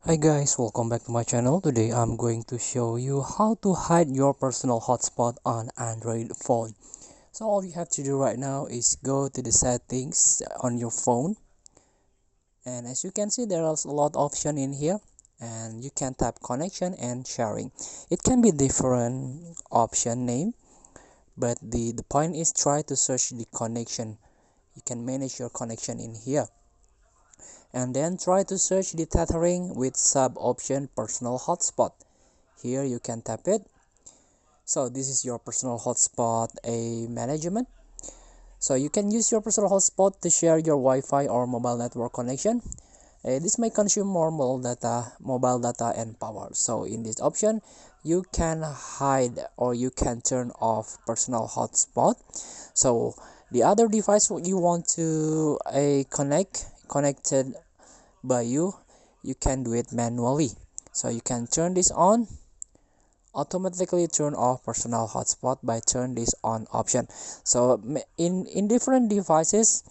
Hi guys, welcome back to my channel. Today I'm going to show you how to hide your personal hotspot on Android phone. So all you have to do right now is go to the settings on your phone, and as you can see there is a lot of option in here, and you can tap connection and sharing. It can be different option name, but the point is try to search the connection. You can manage your connection in here, and then try to search the tethering with sub option personal hotspot. Here you can tap it. So this is your personal hotspot a management. So you can use your personal hotspot to share your Wi-Fi or mobile network connection. This may consume more mobile data and power. So in this option you can hide or you can turn off personal hotspot. So the other device you want to connected by you can do it manually. So you can turn this on, automatically turn off personal hotspot by turn this on option. So in different devices,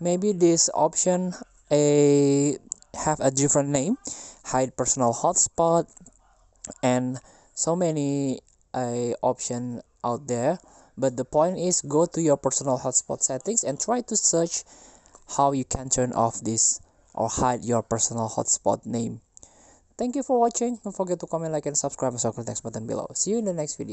maybe this option a have a different name, hide personal hotspot, and so many option out there. But the point is go to your personal hotspot settings and try to search how you can turn off this or hide your personal hotspot name. Thank you for watching. Don't forget to comment, like, and subscribe, and circle the next button below. See you in the next video.